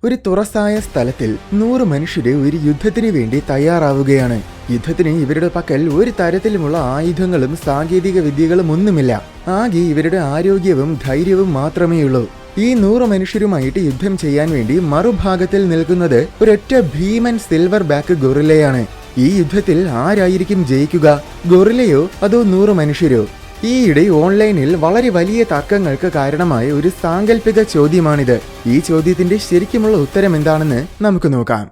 ഒരു തുറസായ സ്ഥലത്തിൽ 100 മനുഷ്യരെ ഒരു യുദ്ധത്തിന് വേണ്ടി തയ്യാറാവുകയാണ്. യുദ്ധത്തിന് ഇവരുടെ പക്കൽ ഒരു തരത്തിലുമുള്ള ആയുധങ്ങളും സാങ്കേതിക വിദ്യകളും ഒന്നുമില്ല. ആകെ ഇവരുടെ ആരോഗ്യവും ധൈര്യവും മാത്രമേയുള്ളൂ. ഈ 100 മനുഷ്യരുമായിട്ട് യുദ്ധം ചെയ്യാൻ വേണ്ടി മറുഭാഗത്തിൽ നിൽക്കുന്നത് ഒരൊറ്റ ഭീമൻ സിൽവർ ബാക്ക് ഗൊറില്ലയാണ്. ഈ യുദ്ധത്തിൽ ആരായിരിക്കും ജയിക്കുക? ഗൊറില്ലയോ അതോ 100 മനുഷ്യരോ? ഈയിടെ ഓൺലൈനിൽ വളരെ വലിയ തർക്കങ്ങൾക്ക് കാരണമായ ഒരു സാങ്കല്പിക ചോദ്യമാണിത്. ഈ ചോദ്യത്തിന്റെ ശരിക്കുമുള്ള ഉത്തരം എന്താണെന്ന് നമുക്ക് നോക്കാം.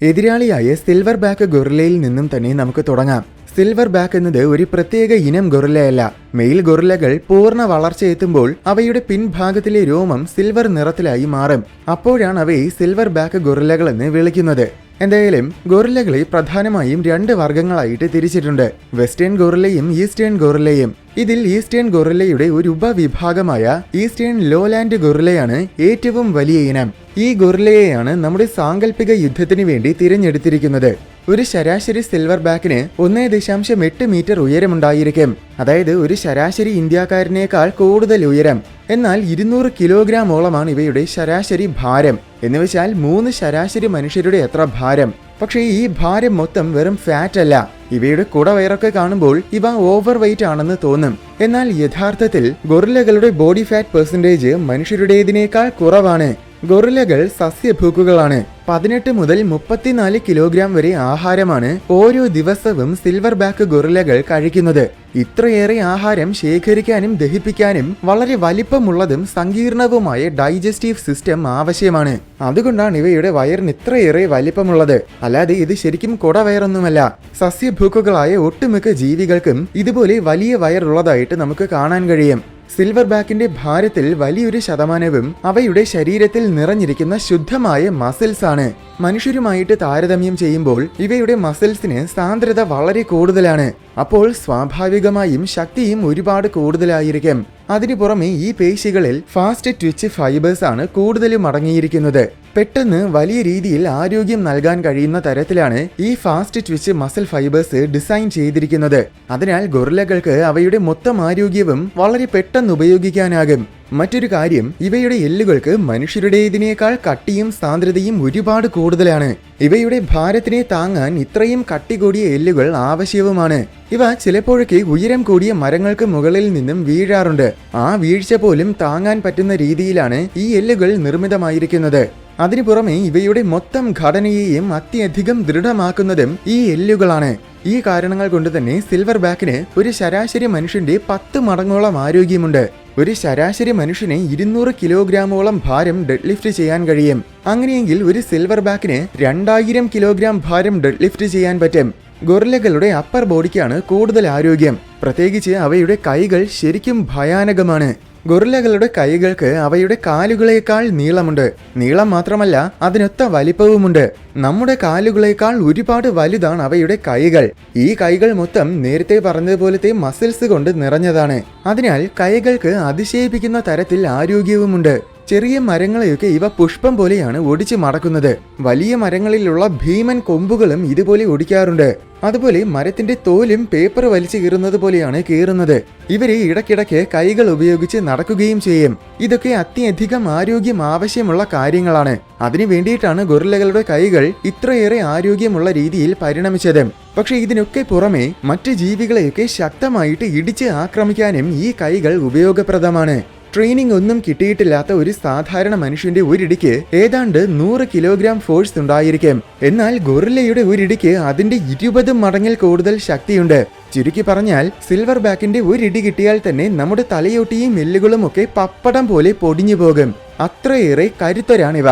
എതിരാളിയായ സിൽവർ ബാക്ക് ഗൊറില്ലയിൽ നിന്നും തന്നെ നമുക്ക് തുടങ്ങാം. സിൽവർ ബാക്ക് എന്നത് ഒരു പ്രത്യേക ഇനം ഗൊറില്ലയല്ല. മെയിൽ ഗൊറില്ലകൾ പൂർണ്ണ വളർച്ചയെത്തുമ്പോൾ അവയുടെ പിൻഭാഗത്തിലെ രോമം സിൽവർ നിറത്തിലായി മാറും. അപ്പോഴാണ് അവയെ സിൽവർ ബാക്ക് ഗൊറില്ലകൾ എന്ന് വിളിക്കുന്നത്. എന്തായാലും ഗൊറില്ലകളെ പ്രധാനമായും 2 വർഗ്ഗങ്ങളായിട്ട് തിരിച്ചിട്ടുണ്ട്: വെസ്റ്റേൺ ഗൊറില്ലയും ഈസ്റ്റേൺ ഗൊറില്ലയും. ഇതിൽ ഈസ്റ്റേൺ ഗൊറില്ലയുടെ ഒരു ഉപവിഭാഗമായ ഈസ്റ്റേൺ ലോലാൻഡ് ഗൊറില്ലയാണ് ഏറ്റവും വലിയ ഇനം. ഈ ഗൊറില്ലയെയാണ് നമ്മുടെ സാങ്കല്പിക യുദ്ധത്തിന് വേണ്ടി തിരഞ്ഞെടുത്തിരിക്കുന്നത്. ഒരു ശരാശരി സിൽവർ ബാക്കിന് 1.8 മീറ്റർ ഉയരമുണ്ടായിരിക്കും. അതായത് ഒരു ശരാശരി ഇന്ത്യക്കാരനേക്കാൾ കൂടുതൽ ഉയരം. എന്നാൽ 200 കിലോഗ്രാമോളമാണ് ഇവയുടെ ശരാശരി ഭാരം. എന്നുവെച്ചാൽ 3 ശരാശരി മനുഷ്യരുടെ എത്ര ഭാരം. പക്ഷേ ഈ ഭാരം മൊത്തം വെറും ഫാറ്റ് അല്ല. ഇവയുടെ കുടവയറൊക്കെ കാണുമ്പോൾ ഇവ ഓവർ വെയിറ്റ് ആണെന്ന് തോന്നും. എന്നാൽ യഥാർത്ഥത്തിൽ ഗൊറില്ലകളുടെ ബോഡി ഫാറ്റ് പെർസെന്റേജ് മനുഷ്യരുടേതിനേക്കാൾ കുറവാണ്. ഗൊറില്ലകൾ സസ്യഭുക്കുകളാണ്. 18 മുതൽ 34 കിലോഗ്രാം വരെ ആഹാരമാണ് ഓരോ ദിവസവും സിൽവർ ബാക്ക് ഗൊറില്ലകൾ കഴിക്കുന്നത്. ഇത്രയേറെ ആഹാരം ശേഖരിക്കാനും ദഹിപ്പിക്കാനും വളരെ വലിപ്പമുള്ളതും സങ്കീർണവുമായ ഡൈജസ്റ്റീവ് സിസ്റ്റം ആവശ്യമാണ്. അതുകൊണ്ടാണ് ഇവയുടെ വയറിന് ഇത്രയേറെ വലിപ്പമുള്ളത്. അല്ലാതെ ഇത് ശരിക്കും കുടവയറൊന്നുമല്ല. സസ്യഭുക്കുകളായ ഒട്ടുമിക്ക ജീവികൾക്കും ഇതുപോലെ വലിയ വയറുള്ളതായിട്ട് നമുക്ക് കാണാൻ കഴിയും. സിൽവർ ബാക്കിന്റെ ഭാരത്തിൽ വലിയൊരു ശതമാനവും അവയുടെ ശരീരത്തിൽ നിറഞ്ഞിരിക്കുന്ന ശുദ്ധമായ മസിൽസ് ആണ്. മനുഷ്യരുമായിട്ട് താരതമ്യം ചെയ്യുമ്പോൾ ഇവയുടെ മസിൽസിന് സാന്ദ്രത വളരെ കൂടുതലാണ്. അപ്പോൾ സ്വാഭാവികമായും ശക്തിയും ഒരുപാട് കൂടുതലായിരിക്കും. അതിനു പുറമെ ഈ പേശികളിൽ ഫാസ്റ്റ് ട്വിച്ച് ഫൈബേഴ്സ് ആണ് കൂടുതലും അടങ്ങിയിരിക്കുന്നത്. പെട്ടെന്ന് വലിയ രീതിയിൽ ആരോഗ്യം നൽകാൻ കഴിയുന്ന തരത്തിലാണ് ഈ fast twitch muscle fibres design ചെയ്തിരിക്കുന്നത്. അതിനാൽ ഗൊറില്ലകൾക്ക് അവയുടെ മൊത്തം ആരോഗ്യവും വളരെ പെട്ടെന്ന് ഉപയോഗിക്കാനാകും. മറ്റൊരു കാര്യം, ഇവയുടെ എല്ലുകൾക്ക് മനുഷ്യരുടേതിനേക്കാൾ കട്ടിയും സാന്ദ്രതയും ഒരുപാട് കൂടുതലാണ്. ഇവയുടെ ഭാരത്തിനെ താങ്ങാൻ ഇത്രയും കട്ടി കൂടിയ എല്ലുകൾ ആവശ്യവുമാണ്. ഇവ ചിലപ്പോഴൊക്കെ ഉയരം കൂടിയ മരങ്ങൾക്ക് മുകളിൽ നിന്നും വീഴാറുണ്ട്. ആ വീഴ്ച പോലും താങ്ങാൻ പറ്റുന്ന രീതിയിലാണ് ഈ എല്ലുകൾ നിർമ്മിതമായിരിക്കുന്നത്. അതിനു പുറമെ ഇവയുടെ മൊത്തം ഘടനയെയും അത്യധികം ദൃഢമാക്കുന്നതും ഈ എല്ലുകളാണ്. ഈ കാരണങ്ങൾ കൊണ്ട് തന്നെ സിൽവർ ബാക്കിന് ഒരു ശരാശരി മനുഷ്യന്റെ 10 മടങ്ങോളം ആരോഗ്യമുണ്ട്. ഒരു ശരാശരി മനുഷ്യന് 200 കിലോഗ്രാമോളം ഭാരം ഡെഡ് ലിഫ്റ്റ് ചെയ്യാൻ കഴിയും. അങ്ങനെയെങ്കിൽ ഒരു സിൽവർ ബാക്കിന് 2000 കിലോഗ്രാം ഭാരം ഡെഡ് ലിഫ്റ്റ് ചെയ്യാൻ പറ്റും. ഗൊറില്ലകളുടെ അപ്പർ ബോഡിക്കാണ് കൂടുതൽ ആരോഗ്യം. പ്രത്യേകിച്ച് അവയുടെ കൈകൾ ശരിക്കും ഭയാനകമാണ്. ഗൊറില്ലകളുടെ കൈകൾക്ക് അവയുടെ കാലുകളേക്കാൾ നീളമുണ്ട്. നീളം മാത്രമല്ല, അതിനൊത്ത വലിപ്പവുമുണ്ട്. നമ്മുടെ കാലുകളേക്കാൾ ഒരുപാട് വലുതാണ് അവയുടെ കൈകൾ. ഈ കൈകൾ മൊത്തം നേരത്തെ പറഞ്ഞതുപോലത്തെ മസിൽസ് കൊണ്ട് നിറഞ്ഞതാണ്. അതിനാൽ കൈകൾക്ക് അതിശയിപ്പിക്കുന്ന തരത്തിൽ ആരോഗ്യവുമുണ്ട്. ചെറിയ മരങ്ങളെയൊക്കെ ഇവ പുഷ്പം പോലെയാണ് ഒടിച്ചു മടക്കുന്നത്. വലിയ മരങ്ങളിലുള്ള ഭീമൻ കൊമ്പുകളും ഇതുപോലെ ഒടിക്കാറുണ്ട്. അതുപോലെ മരത്തിന്റെ തോലും പേപ്പർ വലിച്ചു കീറുന്നത് പോലെയാണ് കീറുന്നത്. ഇവരെ ഇടയ്ക്കിടയ്ക്ക് കൈകൾ ഉപയോഗിച്ച് നടക്കുകയും ചെയ്യും. ഇതൊക്കെ അത്യധികം ആരോഗ്യം ആവശ്യമുള്ള കാര്യങ്ങളാണ്. അതിനു വേണ്ടിയിട്ടാണ് ഗൊറില്ലകളുടെ കൈകൾ ഇത്രയേറെ ആരോഗ്യമുള്ള രീതിയിൽ പരിണമിച്ചത്. പക്ഷെ ഇതിനൊക്കെ പുറമെ മറ്റ് ജീവികളെയൊക്കെ ശക്തമായിട്ട് ഇടിച്ച് ആക്രമിക്കാനും ഈ കൈകൾ ഉപയോഗപ്രദമാണ്. ട്രെയിനിങ് ഒന്നും കിട്ടിയിട്ടില്ലാത്ത ഒരു സാധാരണ മനുഷ്യന്റെ ഒരിടിക്ക് ഏതാണ്ട് 100 കിലോഗ്രാം ഫോഴ്സ് ഉണ്ടായിരിക്കും. എന്നാൽ ഗൊറില്ലയുടെ ഒരിടിക്ക് അതിന്റെ 20 മടങ്ങിൽ കൂടുതൽ ശക്തിയുണ്ട്. ചുരുക്കി പറഞ്ഞാൽ സിൽവർ ബാക്കിന്റെ ഒരിടി കിട്ടിയാൽ തന്നെ നമ്മുടെ തലയോട്ടിയും എല്ലുകളും ഒക്കെ പപ്പടം പോലെ പൊടിഞ്ഞു പോകും. അത്രയേറെ കരുത്തരാണിവ.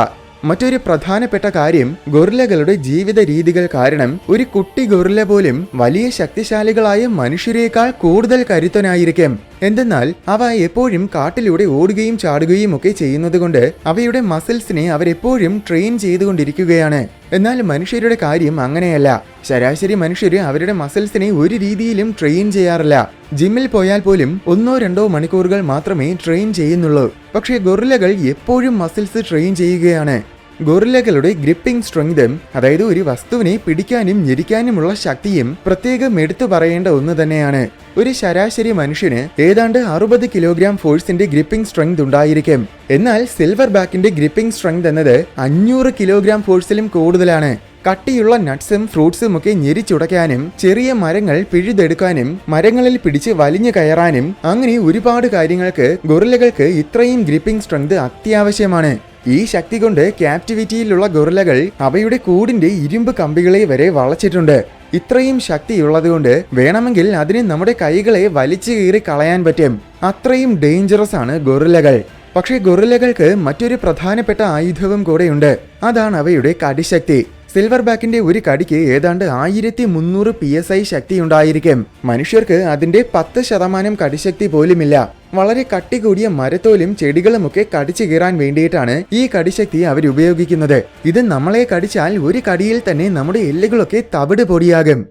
മറ്റൊരു പ്രധാനപ്പെട്ട കാര്യം, ഗൊറില്ലകളുടെ ജീവിത രീതികൾ കാരണം ഒരു കുട്ടി ഗൊറില്ല പോലും വലിയ ശക്തിശാലികളായ മനുഷ്യരെക്കാൾ കൂടുതൽ കരുത്തനായിരിക്കും. എന്തെന്നാൽ അവ എപ്പോഴും കാട്ടിലൂടെ ഓടുകയും ചാടുകയും ഒക്കെ ചെയ്യുന്നതുകൊണ്ട് അവയുടെ മസിൽസിനെ അവരെപ്പോഴും ട്രെയിൻ ചെയ്തുകൊണ്ടിരിക്കുകയാണ്. എന്നാൽ മനുഷ്യരുടെ കാര്യം അങ്ങനെയല്ല. ശരാശരി മനുഷ്യര് അവരുടെ മസിൽസിനെ ഒരു രീതിയിലും ട്രെയിൻ ചെയ്യാറില്ല. ജിമ്മിൽ പോയാൽ പോലും 1-2 മണിക്കൂറുകൾ മാത്രമേ ട്രെയിൻ ചെയ്യുന്നുള്ളൂ. പക്ഷേ ഗൊറില്ലകൾ എപ്പോഴും മസിൽസ് ട്രെയിൻ ചെയ്യുകയാണ്. ഗൊറില്ലകളുടെ ഗ്രിപ്പിംഗ് സ്ട്രെങ്തും, അതായത് ഒരു വസ്തുവിനെ പിടിക്കാനും ഞെരിക്കാനുമുള്ള ശക്തിയും പ്രത്യേകം എടുത്തു പറയേണ്ട ഒന്ന് തന്നെയാണ്. ഒരു ശരാശരി മനുഷ്യന് ഏതാണ്ട് 60 കിലോഗ്രാം ഫോഴ്സിന്റെ ഗ്രിപ്പിംഗ് സ്ട്രെങ്ത് ഉണ്ടായിരിക്കും. എന്നാൽ സിൽവർ ബാക്കിന്റെ ഗ്രിപ്പിംഗ് സ്ട്രെങ്ത് എന്നത് 500 കിലോഗ്രാം ഫോഴ്സിലും കൂടുതലാണ്. കട്ടിയുള്ള നട്ട്സും ഫ്രൂട്ട്സും ഒക്കെ ഞെരിച്ചുടയ്ക്കാനും, ചെറിയ മരങ്ങൾ പിഴുതെടുക്കാനും, മരങ്ങളിൽ പിടിച്ച് വലിഞ്ഞു കയറാനും, അങ്ങനെ ഒരുപാട് കാര്യങ്ങൾക്ക് ഗൊറില്ലകൾക്ക് ഇത്രയും ഗ്രിപ്പിംഗ് സ്ട്രെങ്ത് അത്യാവശ്യമാണ്. ഈ ശക്തി കൊണ്ട് ക്യാപ്റ്റിവിറ്റിയിലുള്ള ഗൊറില്ലകൾ അവയുടെ കൂടിന്റെ ഇരുമ്പ് കമ്പികളെ വരെ വളച്ചിട്ടുണ്ട്. ഇത്രയും ശക്തിയുള്ളതുകൊണ്ട് വേണമെങ്കിൽ അതിന് നമ്മുടെ കൈകളെ വലിച്ചു കീറി കളയാൻ പറ്റും. അത്രയും ഡേഞ്ചറസ് ആണ് ഗൊറില്ലകൾ. പക്ഷേ ഗൊറില്ലകൾക്ക് മറ്റൊരു പ്രധാനപ്പെട്ട ആയുധവും കൂടെയുണ്ട്. അതാണ് അവയുടെ കടിശക്തി. സിൽവർ ബാക്കിന്റെ ഒരു കടിക്ക് ഏതാണ്ട് 1300 PSI ശക്തി ഉണ്ടായിരിക്കും. മനുഷ്യർക്ക് അതിന്റെ 10% കടിശക്തി പോലുമില്ല. വളരെ കട്ടി കൂടിയ മരത്തോലും ചെടികളുമൊക്കെ കടിച്ചു കീറാൻ വേണ്ടിയിട്ടാണ് ഈ കടിശക്തി അവരുപയോഗിക്കുന്നത്. ഇത് നമ്മളെ കടിച്ചാൽ ഒരു കടിയിൽ തന്നെ നമ്മുടെ എല്ലുകളൊക്കെ തവിട് പൊടിയാകും.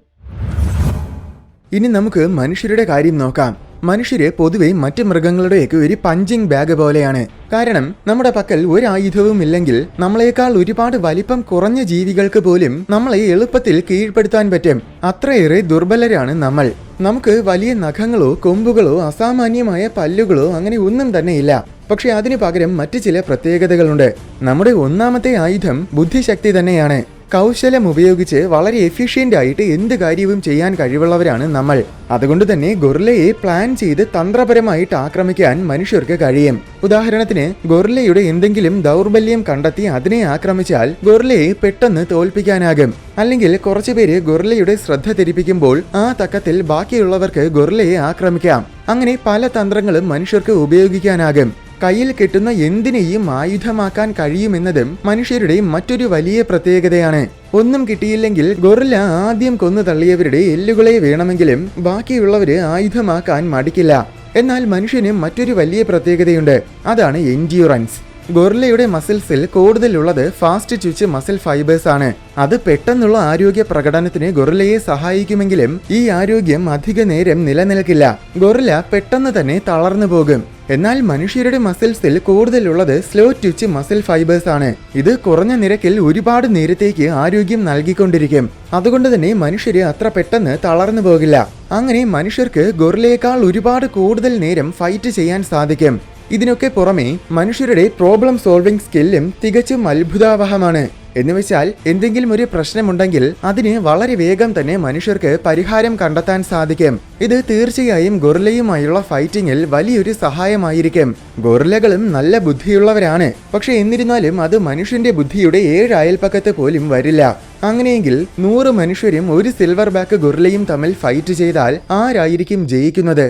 ഇനി നമുക്ക് മനുഷ്യരുടെ കാര്യം നോക്കാം. മനുഷ്യര് പൊതുവെ മറ്റ് മൃഗങ്ങളുടെയൊക്കെ ഒരു പഞ്ചിങ് ബാഗ് പോലെയാണ്. കാരണം നമ്മുടെ പക്കൽ ഒരു ആയുധവും ഇല്ലെങ്കിൽ നമ്മളെക്കാൾ ഒരുപാട് വലിപ്പം കുറഞ്ഞ ജീവികൾക്ക് പോലും നമ്മളെ എളുപ്പത്തിൽ കീഴ്പ്പെടുത്താൻ പറ്റും. അത്രയേറെ ദുർബലരാണ് നമ്മൾ. നമുക്ക് വലിയ നഖങ്ങളോ കൊമ്പുകളോ അസാമാന്യമായ പല്ലുകളോ അങ്ങനെ ഒന്നും തന്നെ ഇല്ല. പക്ഷെ അതിനു പകരം മറ്റു ചില പ്രത്യേകതകളുണ്ട്. നമ്മുടെ ഒന്നാമത്തെ ആയുധം ബുദ്ധിശക്തി തന്നെയാണ്. കൗശലം ഉപയോഗിച്ച് വളരെ എഫിഷ്യന്റ് ആയിട്ട് എന്ത് കാര്യവും ചെയ്യാൻ കഴിവുള്ളവരാണ് നമ്മൾ. അതുകൊണ്ട് തന്നെ ഗൊറില്ലയെ പ്ലാൻ ചെയ്ത് തന്ത്രപരമായിട്ട് ആക്രമിക്കാൻ മനുഷ്യർക്ക് കഴിയും. ഉദാഹരണത്തിന് ഗൊറില്ലയുടെ എന്തെങ്കിലും ദൗർബല്യം കണ്ടെത്തി അതിനെ ആക്രമിച്ചാൽ ഗൊറില്ലയെ പെട്ടെന്ന് തോൽപ്പിക്കാനാകും. അല്ലെങ്കിൽ കുറച്ചുപേര് ഗൊറില്ലയുടെ ശ്രദ്ധ തിരിപ്പിക്കുമ്പോൾ ആ തക്കത്തിൽ ബാക്കിയുള്ളവർക്ക് ഗൊറില്ലയെ ആക്രമിക്കാം. അങ്ങനെ പല തന്ത്രങ്ങളും മനുഷ്യർക്ക് ഉപയോഗിക്കാനാകും. കയ്യിൽ കെട്ടുന്ന എന്തിനേയും ആയുധമാക്കാൻ കഴിയുമെന്നതും മനുഷ്യരുടെ മറ്റൊരു വലിയ പ്രത്യേകതയാണ്. ഒന്നും കിട്ടിയില്ലെങ്കിൽ ഗൊറില്ല ആദ്യം കൊന്നു തള്ളിയവരുടെ എല്ലുകളെ വേണമെങ്കിലും ബാക്കിയുള്ളവര് ആയുധമാക്കാൻ മടിക്കില്ല. എന്നാൽ മനുഷ്യന് മറ്റൊരു വലിയ പ്രത്യേകതയുണ്ട്. അതാണ് എൻഡ്യൂറൻസ്. ഗൊറില്ലയുടെ മസിൽസിൽ കൂടുതലുള്ളത് ഫാസ്റ്റ് ട്വിച്ച് മസിൽ ഫൈബേഴ്സ് ആണ്. അത് പെട്ടെന്നുള്ള ആരോഗ്യ പ്രകടനത്തിന് ഗൊറില്ലയെ സഹായിക്കുമെങ്കിലും ഈ ആരോഗ്യം അധിക നേരം നിലനിൽക്കില്ല. ഗൊറില്ല പെട്ടെന്ന് തന്നെ തളർന്നു പോകും. എന്നാൽ മനുഷ്യരുടെ മസിൽസിൽ കൂടുതലുള്ളത് സ്ലോ ട്വിച്ച് മസിൽ ഫൈബേഴ്സ് ആണ്. ഇത് കുറഞ്ഞ നിരക്കിൽ ഒരുപാട് നേരത്തേക്ക് ആരോഗ്യം നൽകിക്കൊണ്ടിരിക്കും. അതുകൊണ്ട് തന്നെ മനുഷ്യര് അത്ര പെട്ടെന്ന് തളർന്നു പോകില്ല. അങ്ങനെ മനുഷ്യർക്ക് ഗൊറില്ലയേക്കാൾ ഒരുപാട് കൂടുതൽ നേരം ഫൈറ്റ് ചെയ്യാൻ സാധിക്കും. ഇതിനൊക്കെ പുറമെ മനുഷ്യരുടെ പ്രോബ്ലം സോൾവിംഗ് സ്കില്ലും തികച്ചും അത്ഭുതാവഹമാണ്. എന്നുവെച്ചാൽ എന്തെങ്കിലും ഒരു പ്രശ്നമുണ്ടെങ്കിൽ അതിന് വളരെ വേഗം തന്നെ മനുഷ്യർക്ക് പരിഹാരം കണ്ടെത്താൻ സാധിക്കും. ഇത് തീർച്ചയായും ഗൊറില്ലയുമായുള്ള ഫൈറ്റിങ്ങിൽ വലിയൊരു സഹായമായിരിക്കും. ഗൊറില്ലകളും നല്ല ബുദ്ധിയുള്ളവരാണ്. പക്ഷെ എന്നിരുന്നാലും അത് മനുഷ്യന്റെ ബുദ്ധിയുടെ 7 അയൽപ്പക്കത്ത് പോലും വരില്ല. അങ്ങനെയെങ്കിൽ 100 മനുഷ്യരും ഒരു സിൽവർ ബാക്ക് ഗൊറില്ലയും തമ്മിൽ ഫൈറ്റ് ചെയ്താൽ ആരായിരിക്കും ജയിക്കുന്നത്?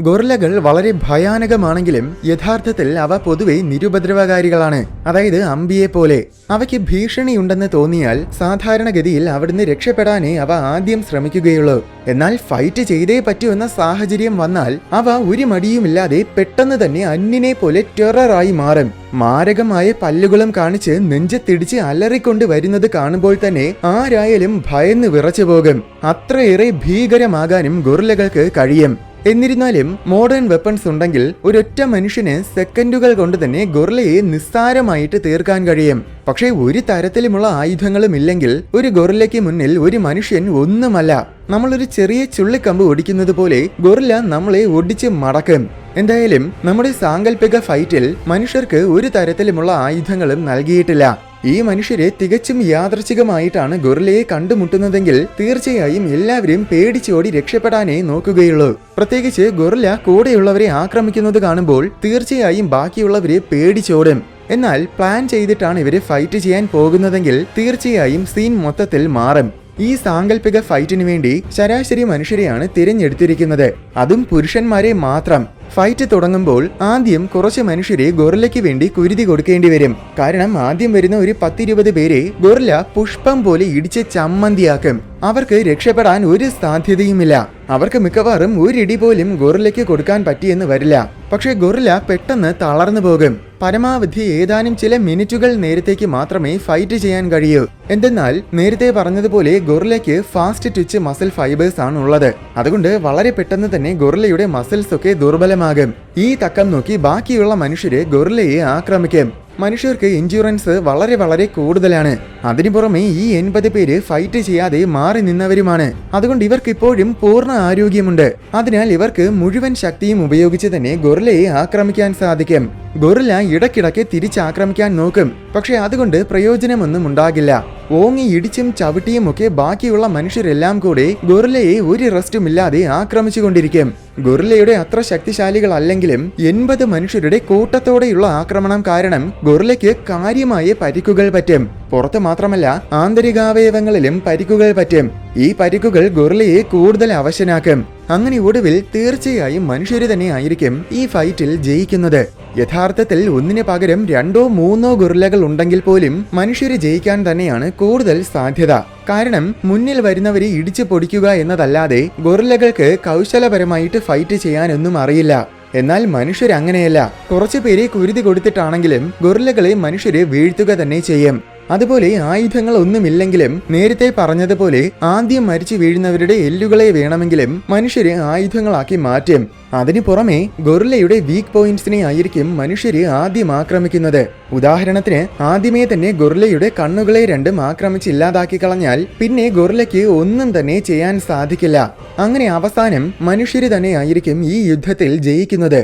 ഗൊറില്ലകൾ വളരെ ഭയാനകമാണെങ്കിലും യഥാർത്ഥത്തിൽ അവ പൊതുവെ നിരുപദ്രവകാരികളാണ്. അതായത് അമ്പിയെ പോലെ. അവയ്ക്ക് ഭീഷണിയുണ്ടെന്ന് തോന്നിയാൽ സാധാരണഗതിയിൽ അവിടുന്ന് രക്ഷപ്പെടാനേ അവ ആദ്യം ശ്രമിക്കുകയുള്ളൂ. എന്നാൽ ഫൈറ്റ് ചെയ്തേ പറ്റൂ എന്ന സാഹചര്യം വന്നാൽ അവ ഒരു മടിയുമില്ലാതെ പെട്ടെന്ന് തന്നെ അന്യനെ പോലെ ടെററായി മാറും. മാരകമായ പല്ലുകളും കാണിച്ച് നെഞ്ചത്തിടിച്ച് അലറിക്കൊണ്ട് വരുന്നത് കാണുമ്പോൾ തന്നെ ആരായാലും ഭയന്ന് വിറച്ചു പോകും. അത്രയേറെ ഭീകരമാകാനും ഗൊറില്ലകൾക്ക് കഴിയും. എന്നിരുന്നാലും മോഡേൺ വെപ്പൺസ് ഉണ്ടെങ്കിൽ ഒരൊറ്റ മനുഷ്യന് സെക്കൻഡുകൾ കൊണ്ട് തന്നെ ഗൊറില്ലയെ നിസ്സാരമായിട്ട് തീർക്കാൻ കഴിയും. പക്ഷേ ഒരു തരത്തിലുമുള്ള ആയുധങ്ങളും ഇല്ലെങ്കിൽ ഒരു ഗൊറില്ലയ്ക്ക് മുന്നിൽ ഒരു മനുഷ്യൻ ഒന്നുമല്ല. നമ്മളൊരു ചെറിയ ചുള്ളിക്കമ്പ് ഒടിക്കുന്നത് പോലെ ഗൊറില്ല നമ്മളെ ഒടിച്ച് മടക്കും. എന്തായാലും നമ്മുടെ സാങ്കല്പിക ഫൈറ്റിൽ മനുഷ്യർക്ക് ഒരു തരത്തിലുമുള്ള ആയുധങ്ങളും നൽകിയിട്ടില്ല. ഈ മനുഷ്യരെ തികച്ചും യാദൃച്ഛികമായിട്ടാണ് ഗൊറില്ലയെ കണ്ടുമുട്ടുന്നതെങ്കിൽ തീർച്ചയായും എല്ലാവരും പേടിച്ചോടി രക്ഷപ്പെടാനേ നോക്കുകയുള്ളൂ. പ്രത്യേകിച്ച് ഗൊറില്ല കൂടെയുള്ളവരെ ആക്രമിക്കുന്നത് കാണുമ്പോൾ തീർച്ചയായും ബാക്കിയുള്ളവരെ പേടിച്ചോടും. എന്നാൽ പ്ലാൻ ചെയ്തിട്ടാണ് ഇവര് ഫൈറ്റ് ചെയ്യാൻ പോകുന്നതെങ്കിൽ തീർച്ചയായും സീൻ മൊത്തത്തിൽ മാറും. ഈ സാങ്കല്പിക ഫൈറ്റിന് വേണ്ടി ശരാശരി മനുഷ്യരെയാണ് തിരഞ്ഞെടുത്തിരിക്കുന്നത്. അതും പുരുഷന്മാരെ മാത്രം. ഫൈറ്റ് തുടങ്ങുമ്പോൾ ആദ്യം കുറച്ച് മനുഷ്യരെ ഗൊറില്ലയ്ക്ക് വേണ്ടി കുരുതി കൊടുക്കേണ്ടി വരും. കാരണം ആദ്യം വരുന്ന ഒരു 10-20 പേരെ ഗൊറില്ല പുഷ്പം പോലെ ഇടിച്ച് ചമ്മന്തിയാക്കും. അവർക്ക് രക്ഷപ്പെടാൻ ഒരു സാധ്യതയുമില്ല. അവർക്ക് മിക്കവാറും ഒരിടി പോലും ഗൊറില്ലയ്ക്ക് കൊടുക്കാൻ പറ്റിയെന്ന് വരില്ല. പക്ഷെ ഗൊറില്ല പെട്ടെന്ന് തളർന്നു പോകും. പരമാവധി ഏതാനും ചില മിനിറ്റുകൾ നേരത്തേക്ക് മാത്രമേ ഫൈറ്റ് ചെയ്യാൻ കഴിയൂ. എന്തെന്നാൽ നേരത്തെ പറഞ്ഞതുപോലെ ഗൊറില്ലയ്ക്ക് ഫാസ്റ്റ് ട്വിച്ച് മസിൽ ഫൈബേഴ്സ് ആണ് ഉള്ളത്. അതുകൊണ്ട് വളരെ പെട്ടെന്ന് തന്നെ ഗൊറില്ലയുടെ മസിൽസ് ഒക്കെ ദുർബലമാകും. ഈ തക്കം നോക്കി ബാക്കിയുള്ള മനുഷ്യര് ഗൊറില്ലയെ ആക്രമിക്കും. മനുഷ്യർക്ക് എൻഡ്യൂറൻസ് വളരെ വളരെ കൂടുതലാണ്. അതിനു പുറമെ ഈ 80 പേര് ഫൈറ്റ് ചെയ്യാതെ മാറി നിന്നവരുമാണ്. അതുകൊണ്ട് ഇവർക്ക് ഇപ്പോഴും പൂർണ്ണ ആരോഗ്യമുണ്ട്. അതിനാൽ ഇവർക്ക് മുഴുവൻ ശക്തിയും ഉപയോഗിച്ച് തന്നെ ഗൊറില്ലയെ ആക്രമിക്കാൻ സാധിക്കും. ഗൊറില്ല ഇടയ്ക്കിടയ്ക്ക് തിരിച്ചാക്രമിക്കാൻ നോക്കും, പക്ഷെ അതുകൊണ്ട് പ്രയോജനമൊന്നും ഉണ്ടാകില്ല. ഓങ്ങി ഇടിച്ചും ചവിട്ടിയും ഒക്കെ ബാക്കിയുള്ള മനുഷ്യരെല്ലാം കൂടെ ഗൊറില്ലയെ ഒരു റെസ്റ്റുമില്ലാതെ ആക്രമിച്ചുകൊണ്ടിരിക്കും. ഗൊറില്ലയുടെ അത്ര ശക്തിശാലികളല്ലെങ്കിലും 80 മനുഷ്യരുടെ കൂട്ടത്തോടെയുള്ള ആക്രമണം കാരണം ഗൊറില്ലയ്ക്ക് കാര്യമായ പരിക്കുകൾ പറ്റും. പുറത്ത് മാത്രമല്ല, ആന്തരികാവയവങ്ങളിലും പരിക്കുകൾ പറ്റും. ഈ പരിക്കുകൾ ഗൊറില്ലയെ കൂടുതൽ അവശനാക്കും. അങ്ങനെ ഒടുവിൽ തീർച്ചയായും മനുഷ്യര് തന്നെ ആയിരിക്കും ഈ ഫൈറ്റിൽ ജയിക്കുന്നത്. യഥാർത്ഥത്തിൽ ഒന്നിന് പകരം 2 or 3 ഗൊറില്ലകൾ ഉണ്ടെങ്കിൽ പോലും മനുഷ്യര് ജയിക്കാൻ തന്നെയാണ് കൂടുതൽ സാധ്യത. കാരണം മുന്നിൽ വരുന്നവരെ ഇടിച്ചു പൊടിക്കുക എന്നതല്ലാതെ ഗൊറില്ലകൾക്ക് കൗശലപരമായിട്ട് ഫൈറ്റ് ചെയ്യാനൊന്നും അറിയില്ല. എന്നാൽ മനുഷ്യരങ്ങനെയല്ല. കുറച്ചു പേരെ കുരുതി കൊടുത്തിട്ടാണെങ്കിലും ഗൊറില്ലകളെ മനുഷ്യര് വീഴ്ത്തുക തന്നെ ചെയ്യും. അതുപോലെ ആയുധങ്ങൾ ഒന്നുമില്ലെങ്കിലും നേരത്തെ പറഞ്ഞതുപോലെ ആദ്യം മരിച്ചു വീഴുന്നവരുടെ എല്ലുകളെ വേണമെങ്കിലും മനുഷ്യര് ആയുധങ്ങളാക്കി മാറ്റും. അതിനു പുറമെ ഗൊറില്ലയുടെ വീക്ക് പോയിന്റ്സിനെ ആയിരിക്കും മനുഷ്യര് ആദ്യം ആക്രമിക്കുന്നത്. ഉദാഹരണത്തിന്, ആദ്യമേ തന്നെ ഗൊറില്ലയുടെ കണ്ണുകളെ രണ്ടും ആക്രമിച്ച് ഇല്ലാതാക്കി കളഞ്ഞാൽ പിന്നെ ഗൊറില്ലയ്ക്ക് ഒന്നും തന്നെ ചെയ്യാൻ സാധിക്കില്ല. അങ്ങനെ അവസാനം മനുഷ്യര് തന്നെ ആയിരിക്കും ഈ യുദ്ധത്തിൽ ജയിക്കുന്നത്.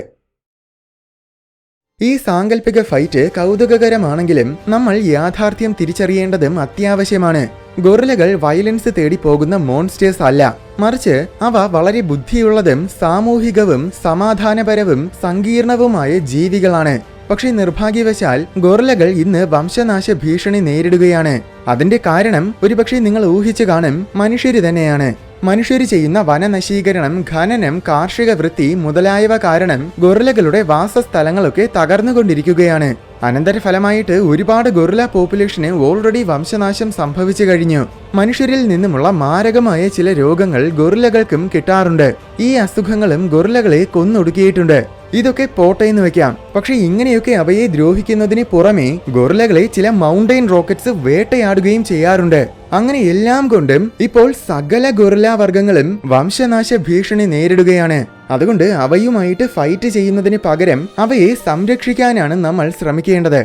ഈ സാങ്കല്പിക ഫൈറ്റ് കൗതുകകരമാണെങ്കിലും നമ്മൾ യാഥാർത്ഥ്യം തിരിച്ചറിയേണ്ടതും അത്യാവശ്യമാണ്. ഗൊറില്ലകൾ വയലൻസ് തേടി പോകുന്ന മോൺസ്റ്റേഴ്സ് അല്ല, മറിച്ച് അവ വളരെ ബുദ്ധിയുള്ളതും സാമൂഹികവും സമാധാനപരവും സങ്കീർണവുമായ ജീവികളാണ്. പക്ഷേ നിർഭാഗ്യവശാൽ ഗൊറില്ലകൾ ഇന്ന് വംശനാശ ഭീഷണി നേരിടുകയാണ്. അതിന്റെ കാരണം ഒരുപക്ഷെ നിങ്ങൾ ഊഹിച്ചു കാണും, മനുഷ്യര് തന്നെയാണ്. മനുഷ്യര് ചെയ്യുന്ന വനനശീകരണം, ഖനനം, കാർഷിക വൃത്തി മുതലായവ കാരണം ഗൊറില്ലകളുടെ വാസസ്ഥലങ്ങളൊക്കെ തകർന്നുകൊണ്ടിരിക്കുകയാണ്. അനന്തരഫലമായിട്ട് ഒരുപാട് ഗൊറില്ല പോപ്പുലേഷന് ഓൾറെഡി വംശനാശം സംഭവിച്ചു കഴിഞ്ഞു. മനുഷ്യരിൽ നിന്നുമുള്ള മാരകമായ ചില രോഗങ്ങൾ ഗൊറില്ലകൾക്കും കിട്ടാറുണ്ട്. ഈ അസുഖങ്ങളും ഗൊറില്ലകളെ കൊന്നൊടുക്കിയിട്ടുണ്ട്. ഇതൊക്കെ പോട്ടേന്ന് വെക്കാം. പക്ഷെ ഇങ്ങനെയൊക്കെ അവയെ ദ്രോഹിക്കുന്നതിന് പുറമെ ഗൊറില്ലകളെ ചില മൗണ്ടെയിൻ റോക്കറ്റ്സ് വേട്ടയാടുകയും ചെയ്യാറുണ്ട്. അങ്ങനെ എല്ലാം കൊണ്ടും ഇപ്പോൾ സകല ഗൊറില്ല വർഗങ്ങളും വംശനാശ ഭീഷണി നേരിടുകയാണ്. അതുകൊണ്ട് അവയുമായിട്ട് ഫൈറ്റ് ചെയ്യുന്നതിന് പകരം അവയെ സംരക്ഷിക്കാനാണ് നമ്മൾ ശ്രമിക്കേണ്ടത്.